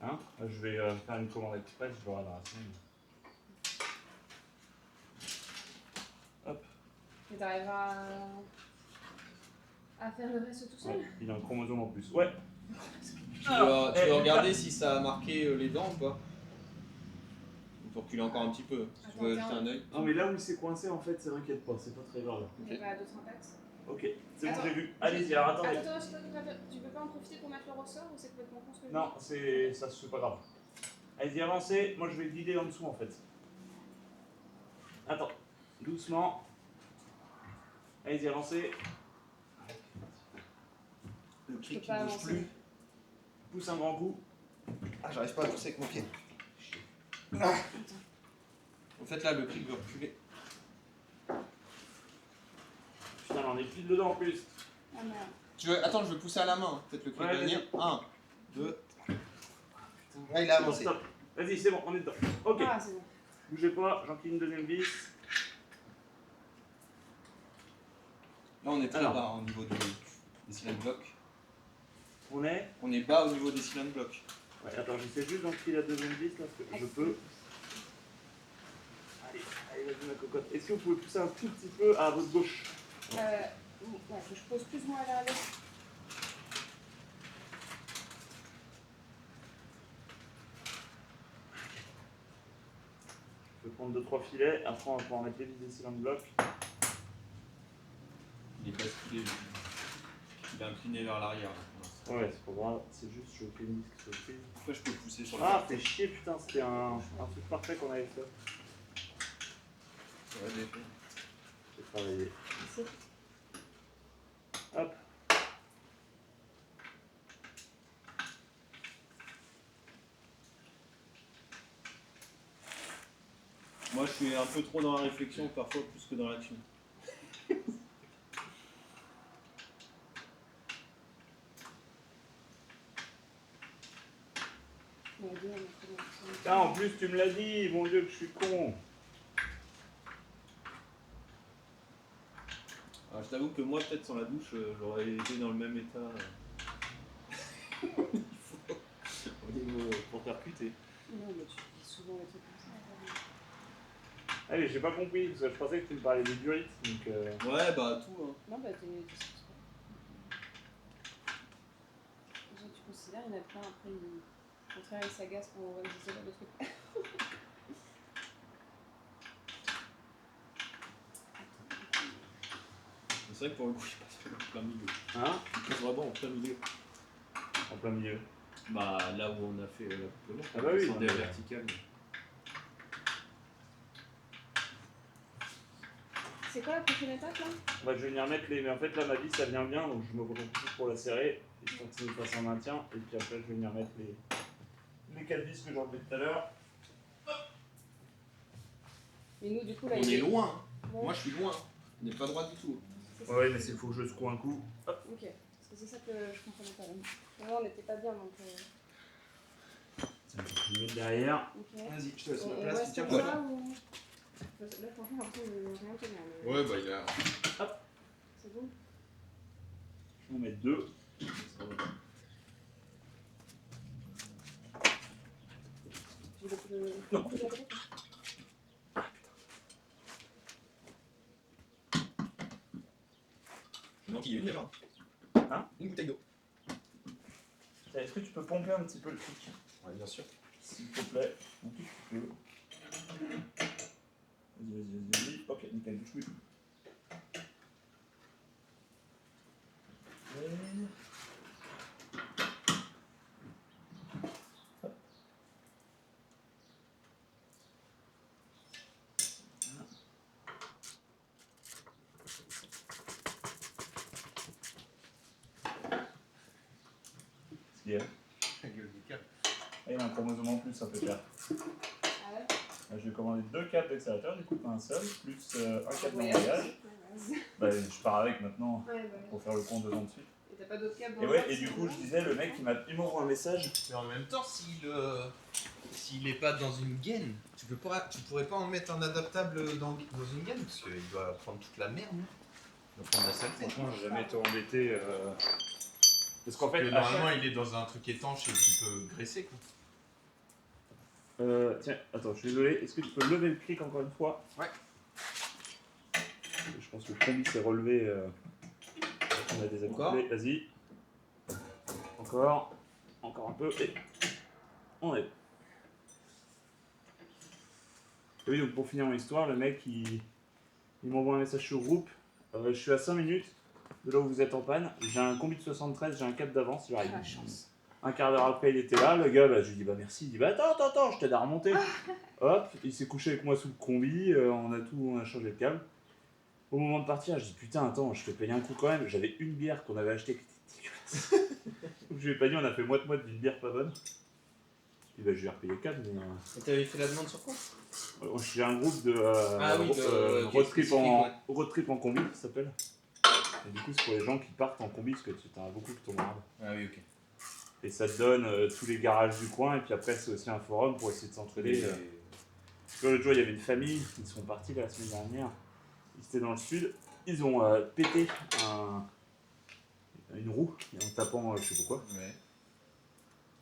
là? Hein? Je vais faire une commande express, je l'aurai dans la semaine. Hop. Et t'arriveras à faire le reste tout seul? Ouais, il a un chromosome en plus. Ouais. Tu veux regarder si ça a marqué les dents ou pas? Pour reculer encore un petit peu. Si tu veux Attends, jeter un œil. Non, mais là où il s'est coincé, en fait, ça m'inquiète pas, c'est pas très grave. Il n'y a pas d'autres impacts? Ok, c'est bon, Attends. j'ai vu. Allez-y, alors attendez. Attends, tu peux pas en profiter pour mettre le ressort ou c'est complètement con ce que je Non, c'est pas grave. Allez-y, avancez. Moi, je vais guider en dessous, en fait. Attends, doucement. Allez-y, avancez. Le Je cric peux qui pas bouge avancer. plus. Pousse un grand coup. Ah, j'arrive pas à pousser avec mon pied. Ah. En fait, là, le cric veut reculer. Putain, on est pile dedans en plus. Ah merde. Attends, je vais pousser à la main. Peut-être le cric Ouais, va venir. vas-y. 1, 2. Là, il a avancé. Stop. Vas-y, c'est bon, on est dedans. Ok. Ah, c'est bon. Bougez pas, j'empile une deuxième vis. Là, on est très Alors. bas au niveau des cylindres blocs. On est. On est bas au niveau des cylindres blocs. Ouais, attends, j'essaie juste d'empiler la deuxième vis là, parce que je peux. Allez, vas-y ma cocotte. Est-ce que vous pouvez pousser un tout petit peu à votre gauche? Ouais, que je pose plus moi vers l'est. Je vais prendre 2-3 filets, après on va pouvoir mettre les vis des cylindres blocs. Il est basculé. Il est incliné vers l'arrière. Ouais, c'est pas grave, c'est juste je fais une vis qui soit prise. Après, je peux pousser sur le Ah, fais chier, putain, c'était un truc parfait qu'on avait fait. Ouais, j'ai fait. travailler. Ici. Hop. Moi, je suis un peu trop dans la réflexion parfois plus que dans l'action. Ah, en plus, tu me l'as dit, mon Dieu, que je suis con. Alors, je t'avoue que moi, peut-être sans la douche, j'aurais été dans le même état. Au niveau pour percuter. Non, mais tu dis souvent des trucs comme ça. Allez, j'ai pas compris, parce que je pensais que tu me parlais des durites, donc Ouais, bah tout. Hein. Non, bah t'es. Déjà, tu considères, il y en a plein après, au contraire, ils s'agacent quand on voit des erreurs de trucs. C'est vrai que pour le coup, je passe en plein milieu. Hein? Je passe vraiment en plein milieu. En plein milieu. Bah là où on a fait l'accouplement. Ah bah oui, c'est non, des mais- verticales. C'est quoi la prochaine étape là? Bah, je vais venir mettre les. Mais en fait, là, ma vis, ça vient bien, donc je me retrouve plus pour la serrer. Et je continue de passer en maintien. Et puis après, je vais venir mettre les 4 vis que j'ai enlevés tout à l'heure. Mais nous, du coup, là, On il est loin. Hein. Ouais. Moi, je suis loin. On n'est pas droit du tout. C'est ça. Ouais, mais il faut que je secoue un coup. Ok, parce que c'est ça que je comprenais pas. Là, on n'était pas bien donc. Tiens, je vais mettre derrière. Ok. Vas-y, je te laisse On la place. reste Tiens, comme quoi. ça ou. Là, franchement, après, on n'a rien tenir. Mais... Ouais, bah il a. C'est bon? Je vais en mettre 2. J'ai beaucoup de. Non. beaucoup d'adresse, hein. Non, il y a une erreur. Hein? Une bouteille d'eau. Est-ce que tu peux pomper un petit peu le truc? Ouais, bien sûr. S'il te plaît. Un tout petit peu. Vas-y. Ok, nickel, bouge plus. Ce qu'il y a. Et il y a un chromosome en plus, ça peut faire. Ah ouais? Là, je vais commander 2 câbles d'accélérateur, du coup pas un seul, plus un câble Ouais, d'embrayage. ouais. Bah, je pars avec maintenant Ouais, pour faire le pont 2 ans de suite. Et t'as pas d'autres câbles dans Et le ouais, box, et du c'est coup, bon je disais, le mec il m'envoie un message. Mais en même temps, s'il est pas dans une gaine, tu pourrais pas en mettre un adaptable dans une gaine parce qu'il doit prendre toute la merde. Il doit prendre la saleté. Franchement, j'ai jamais été embêté. Parce qu'en fait, Normalement, il est dans un truc étanche et tu peux graisser quoi. tiens, attends, je suis désolé. Est-ce que tu peux lever le clic encore une fois? Ouais. Je pense que le combi s'est relevé. On a des Encore. accouplés. Vas-y. Encore. Encore un peu. Et on est. Et oui, donc pour finir mon histoire, le mec il m'envoie un message sur groupe. Je suis à 5 minutes de là où vous êtes en panne. J'ai un combi de 73, j'ai un cap d'avance. J'arrive. Ah, chance. Un quart d'heure après, il était là. Le gars, bah, je lui dis bah merci. Il dit bah attends, je t'aide à remonter. Hop, il s'est couché avec moi sous le combi. On a changé le câble. Au moment de partir, je dis putain, attends, je te paye un coup quand même. J'avais une bière qu'on avait achetée qui était dégueulasse. Donc je lui ai pas dit, on a fait moite-moite d'une bière pas bonne. Et bah, je lui ai repayé le câble. Mais, Et t'avais fait la demande sur quoi? j'ai un groupe de road trip en combi, ça s'appelle. Et du coup, c'est pour les gens qui partent en combi, parce que tu en as beaucoup qui tombent malades. Ah oui, ok. Et ça te donne tous les garages du coin, et puis après, c'est aussi un forum pour essayer de s'entraider. Parce que l'autre jour, il y avait une famille, ils sont partis la semaine dernière. Ils étaient dans le sud, ils ont pété une roue en tapant je sais pas quoi. Ouais.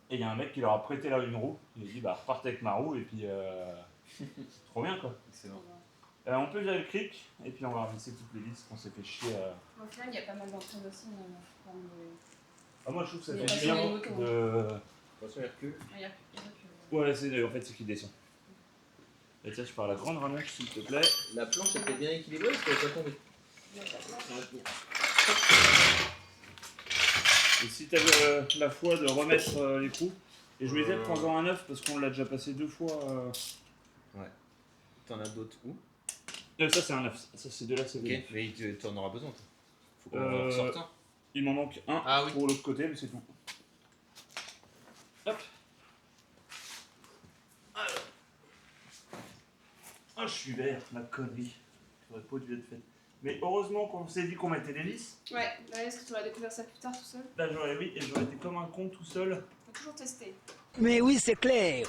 Et il y a un mec qui leur a prêté là une roue. Il a dit bah repartez avec ma roue et puis trop bien quoi. Excellent. On peut virer le cric et puis on va revisser toutes les vis qu'on s'est fait chier. Au final, il y a pas mal d'entraînes aussi. Ah, moi je trouve que ça Il y a fait pas du bien sur les motos, de. De toute façon, il recule. Il y a que. Ouais, en fait c'est qu'il descend. Et tiens, je pars à la grande rallonge s'il te plaît. La planche était bien équilibrée parce qu'elle n'est pas tombée. Et si tu as la foi de remettre l'écrou, et je vais essayer de prendre un neuf parce qu'on l'a déjà passé 2 fois. Ouais. T'en as d'autres où? Ça c'est un 9, ça c'est de là, c'est Ok, des 9. mais tu en auras besoin, toi. Faut qu'on en ressorte un. Il m'en manque un Ah oui. pour l'autre côté, mais c'est tout. Hop. Alors. Ah, je suis vert, ma connerie. J'aurais pas dû être faite. Mais heureusement qu'on s'est dit qu'on mettait des vis. Ouais, est-ce que tu aurais découvert ça plus tard tout seul? Là, j'aurais oui, et j'aurais été comme un con tout seul. Faut toujours tester. Mais oui, c'est clair.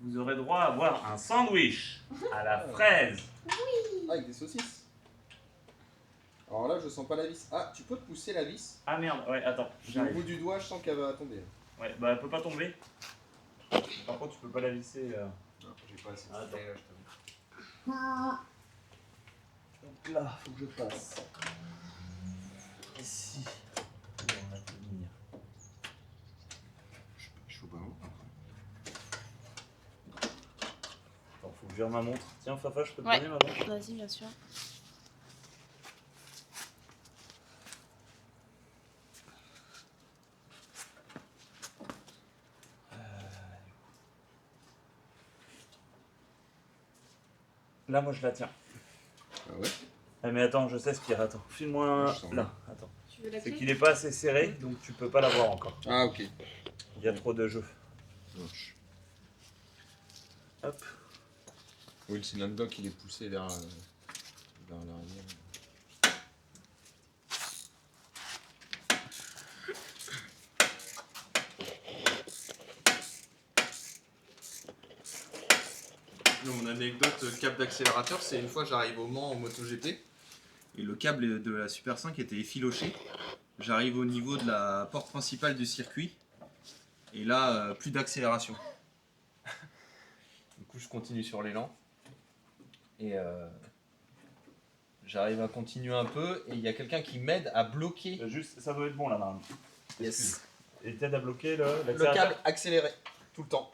Vous aurez droit à avoir un sandwich à la fraise. Ah, avec des saucisses. Alors là, je sens pas la vis. Ah, tu peux te pousser la vis? Ah merde, ouais, attends, Au j'arrive. bout du doigt, je sens qu'elle va tomber. Ouais, bah elle peut pas tomber. Par contre, tu peux pas la visser. Non, j'ai pas assez de Attends. spray, là, je t'avoue. Donc là, faut que je passe. Ici. Et on va tenir. Je faut pas voir. Attends, faut que je vire ma montre. Tiens, Fafa, je peux te Ouais. donner ma montre? Vas-y, bien sûr. Là, moi, je la tiens. Ah ouais? Ah, mais attends, je sais ce qu'il y a. Attends, file-moi Je sens là. Attends. Tu veux la C'est clé? qu'il est pas assez serré, donc tu peux pas l'avoir encore. Ah, ok. Il y a trop de jeux. Hop. Oui, c'est là-dedans qu'il est poussé vers l'arrière. Mon anecdote câble d'accélérateur, c'est une fois j'arrive au Mans en MotoGP et le câble de la Super 5 était effiloché. J'arrive au niveau de la porte principale du circuit et là plus d'accélération. Du coup je continue sur l'élan et j'arrive à continuer un peu et il y a quelqu'un qui m'aide à bloquer. Juste, ça doit être bon là, Marine. Yes. Et t'aides à bloquer Le l'accélérateur. câble accéléré tout le temps.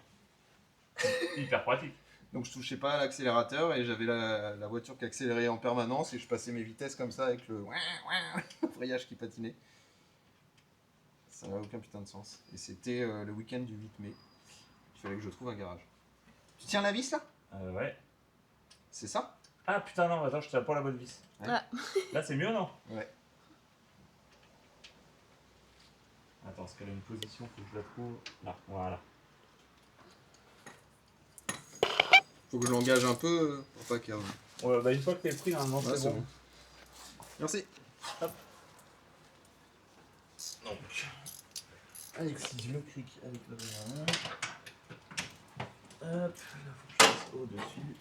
Hyper pratique. Donc je touchais pas à l'accélérateur et j'avais la voiture qui accélérait en permanence et je passais mes vitesses comme ça avec le frayage qui patinait. Ça n'avait aucun putain de sens. Et c'était le week-end du 8 mai. Il fallait que je trouve un garage. Tu tiens la vis là? Ouais. C'est ça? Ah putain, non, attends, je tiens pas la bonne vis. Ouais. Ah. Là, c'est mieux, non? Ouais. Attends, parce qu'elle a une position, faut que je la trouve. Là, voilà. Faut que je l'engage un peu pour pas qu'elle... Ouais, bah une fois que t'es pris, normalement, Ouais, c'est bon. Merci. Hop. Donc, Alexis, le cric avec le verre. Hop, là, faut que je passe au-dessus.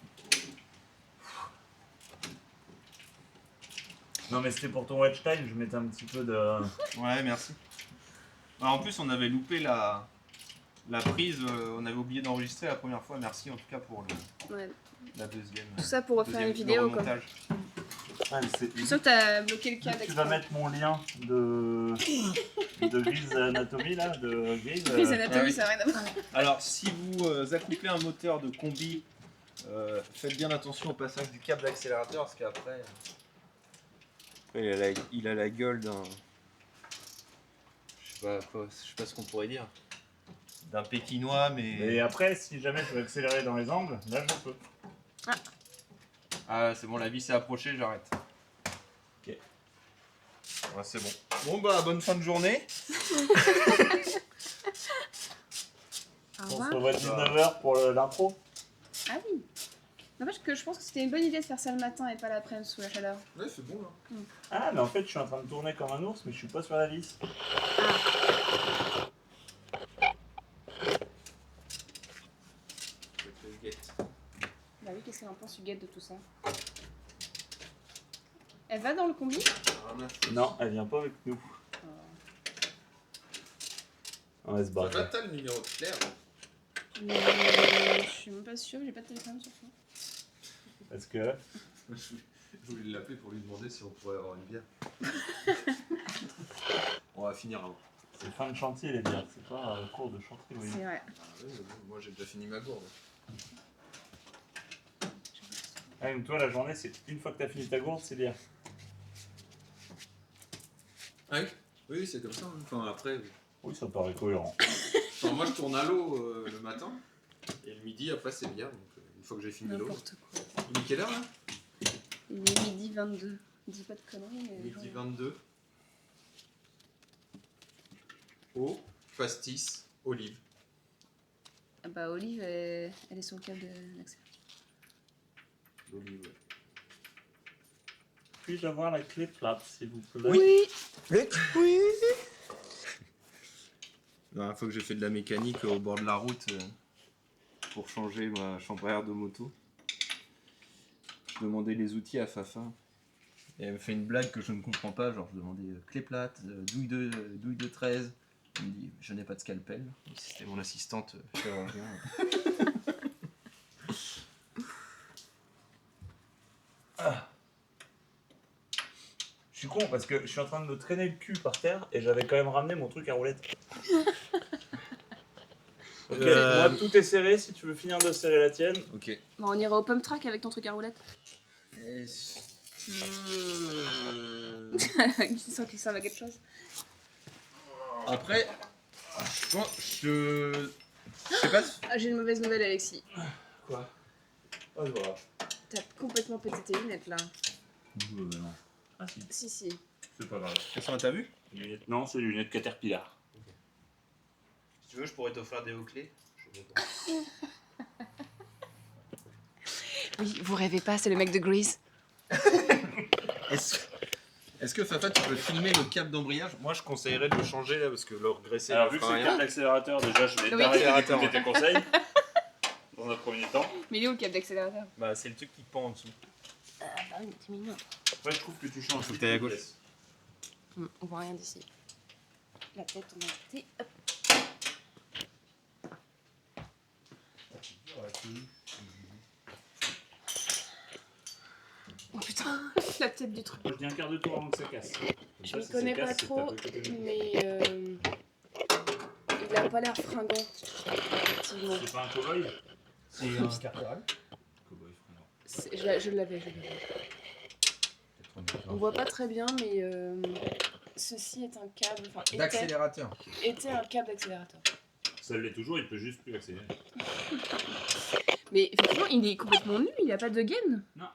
Non, mais c'était pour ton watch time, je mettais un petit peu de. Ouais, merci. Alors, en plus, on avait loupé la prise, on avait oublié d'enregistrer la première fois. Merci en tout cas pour Ouais. la deuxième. Tout ça pour refaire une deuxième- vidéo, le quoi. remontage. Ah, c'est. Je suis sûre que t'as bloqué le câble Tu vas mettre mon lien de Grey's Anatomy là, de Grey's. Grey's Anatomy, Ah oui. ça n'a rien à voir. Alors, si vous accouplez un moteur de combi, faites bien attention au passage du câble d'accélérateur parce qu'après, il a la gueule d'un. Je sais pas ce qu'on pourrait dire. D'un pékinois, mais. Et après, si jamais je veux accélérer dans les angles, là je peux. Ah, c'est bon, la vis est approchée, j'arrête. Ok. Ouais, c'est bon. Bon, bah, bonne fin de journée. Au On revoir. se revoit à 19h pour l'intro. Ah oui. N'empêche que je pense que c'était une bonne idée de faire ça le matin et pas l'après-midi sous la chaleur. Ouais, c'est bon, là. Ah, mais en fait, je suis en train de tourner comme un ours, mais je suis pas sur la vis. Bah oui, qu'est-ce qu'elle en pense, Huguette, de tout ça? Elle va dans le combi? Non, elle vient pas avec nous. On va se Bah, barrer. t'as le numéro de Claire. Je suis même pas sûre, j'ai pas de téléphone sur ça. Parce que. Je voulais l'appeler pour lui demander si on pourrait avoir une bière. On va finir avant. C'est fin de chantier, les bières. C'est pas un cours de chantier, oui. C'est vrai. Ah, oui, mais bon, moi j'ai déjà fini ma gourde. Ah, mais toi, la journée, c'est une fois que t'as fini ta gourde, c'est bière. Ah oui? Oui, c'est comme ça. Hein. Enfin, après. Oui, ça paraît cohérent. Enfin, moi je tourne à l'eau le matin. Et le midi, après, c'est bien. Donc, une fois que j'ai fini l'eau. N'importe quoi. Il est quelle heure là? Il est midi 22. Dis pas de conneries, mais. Midi 22. Eau, pastis, olive. Ah bah, Olive, elle est sur le câble d'accélérateur. L'olive, ouais. Puis-je avoir la clé plate, s'il vous plaît? Oui. La dernière fois que j'ai fait de la mécanique au bord de la route pour changer ma chambre à air de moto, je demandais les outils à Fafa. Et elle me fait une blague que je ne comprends pas, genre je demandais clé plate, douille de 13. Elle me dit je n'ai pas de scalpel. C'était mon assistante chirurgien. Je suis con parce que je suis en train de me traîner le cul par terre et j'avais quand même ramené mon truc à roulette. Ok, moi tout est serré, si tu veux finir de serrer la tienne. Ok. Bon, on ira au pump track avec ton truc à roulette. Qui sent qu'il serve à quelque chose. Après, je sais pas. Ah, j'ai une mauvaise nouvelle, Alexis. Quoi? Oh, voilà. T'as complètement pété tes lunettes là. Non. Ah si, Si, si. c'est pas grave. Elles sont à ta vue? Lunettes... Non, c'est des lunettes Caterpillar. Si tu veux, je pourrais t'offrir des hauts-clés. Oui, vous rêvez pas, c'est le mec de Grease. Est-ce que Fafa, tu peux filmer le câble d'embrayage? Moi, je conseillerais de le changer là parce que le regresser. Alors, vu que c'est le câble d'accélérateur, déjà, je vais t'arrêter d'écouter tes conseils. Dans un premier temps. Mais il est où le câble d'accélérateur? Bah, c'est le truc qui pend en dessous. Ah bah oui, mais t'es mignon. Après, je trouve que tu changes. Faut que t'ailles à gauche. On voit rien d'ici. La tête, on a été. Hop. Oh putain, la tête du truc. Moi, je dis un quart de tour avant que ça casse. Je m'y connais pas trop, mais il a pas l'air fringant. Effectivement. C'est pas un cow-boy? C'est un carterel. Cow-boy fringant. Je l'avais. On voit pas très bien, mais ceci est un câble. Enfin, D'accélérateur. était un câble d'accélérateur. Ça l'est toujours, il peut juste plus accélérer. Mais effectivement, il est complètement nu, il a pas de gaine. Non.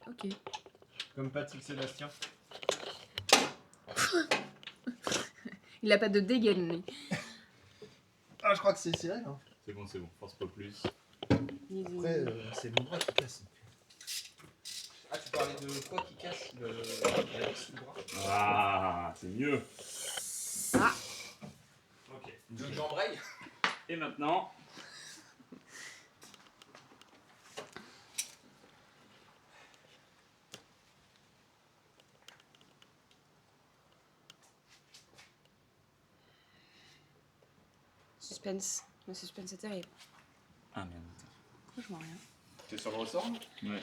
Ok. Comme Patrick Sébastien. Il a pas de dégaine, lui. Ah, je crois que c'est serré. Hein. C'est bon, force pas plus. Après, c'est le bras qui casse. Ah, tu parlais de quoi qui casse la vis du bras? Ah, c'est mieux. Ah. Ok. Tu veux que j'embraye? Et maintenant... Suspense. Le suspense est terrible. Ah merde. Pourquoi je vois rien? T'es sur le ressort? Ouais.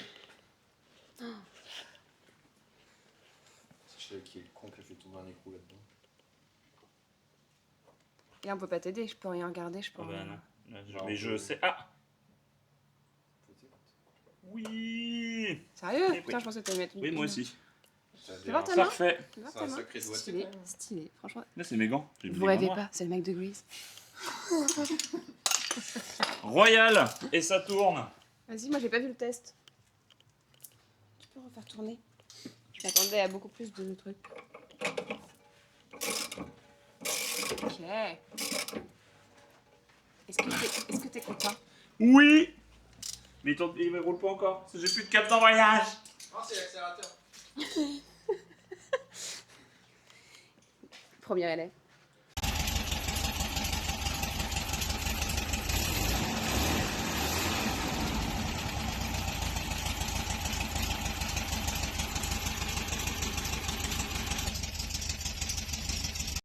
Je sais qui est le con qui a fait tomber un écrou là-dedans. Et on peut pas t'aider, je peux rien regarder, je peux Ah bah rien. non. Mais je sais... Ah. Oui. Sérieux? Oui. Putain, je pensais que t'allais mettre une. Oui, moi aussi. Fais voir ta main. Parfait. Fais voir C'est ta un main. sacré doigté. Stylé, stylé, franchement. Là, c'est mes gants. J'ai mis Vous des rêvez gants noirs. pas, c'est le mec de Grease. Royal. Et ça tourne. Vas-y, moi j'ai pas vu le test. Tu peux refaire tourner? Je m'attendais à beaucoup plus de trucs. Ok. Est-ce que t'es content? Oui. Mais il me roule pas encore. Parce que j'ai plus de cap d'embrayage. Non, c'est l'accélérateur. Premier élève.